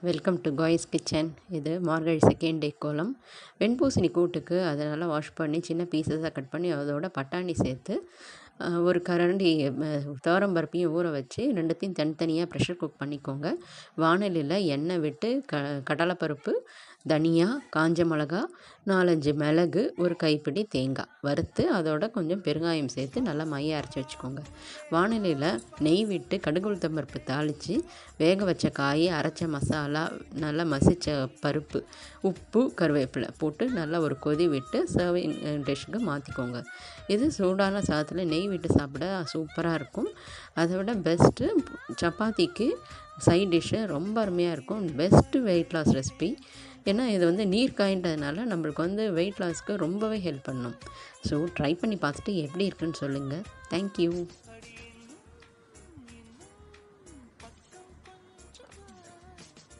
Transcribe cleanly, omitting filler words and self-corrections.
Welcome to guys kitchen. இது மார்கழி second day கோலம். வெண்பூசணி கூட்டுக்கு அதை நல்லா வாஷ் பண்ணி சின்ன பீசஸாக கட் பண்ணி அதோட பட்டாணி சேர்த்து ஒரு கரண்டி துவரம்பருப்பையும் ஊற வச்சு ரெண்டுத்தையும் தனித்தனியாக ப்ரெஷர் குக் பண்ணிக்கோங்க. வாணலியில் எண்ணெய் விட்டு கடலைப்பருப்பு, தனியா, காஞ்ச மிளகா, 4-5 மிளகு, ஒரு கைப்பிடி தேங்காய் வறுத்து அதோட கொஞ்சம் பெருங்காயம் சேர்த்து நல்லா மைய அரைச்சி வச்சுக்கோங்க. வாணலியில் நெய் விட்டு கடுகு உளுத்தம்பருப்பு தாளித்து வேக வச்ச காய், அரைச்ச மசாலா, நல்லா மசித்த பருப்பு, உப்பு, கருவேப்பிலை போட்டு நல்லா ஒரு கொதி விட்டு சர்விங் டிஷ்ஷுக்கு மாற்றிக்கோங்க. இது சூடான சாதத்தில் நெய் விட்டு சாப்பிட சூப்பராக இருக்கும். அதை விட பெஸ்ட்டு சப்பாத்திக்கு சைட் டிஷ்ஷு ரொம்ப அருமையாக இருக்கும். Best weight loss recipe. ஏன்னா இது நீர் காய்ன்றதுனால நம்மளுக்கு வெயிட் லாஸ்க்கு ரொம்பவே ஹெல்ப் பண்ணும். ஸோ ட்ரை பண்ணி பார்த்துட்டு எப்படி இருக்குன்னு சொல்லுங்கள். தேங்க்யூ.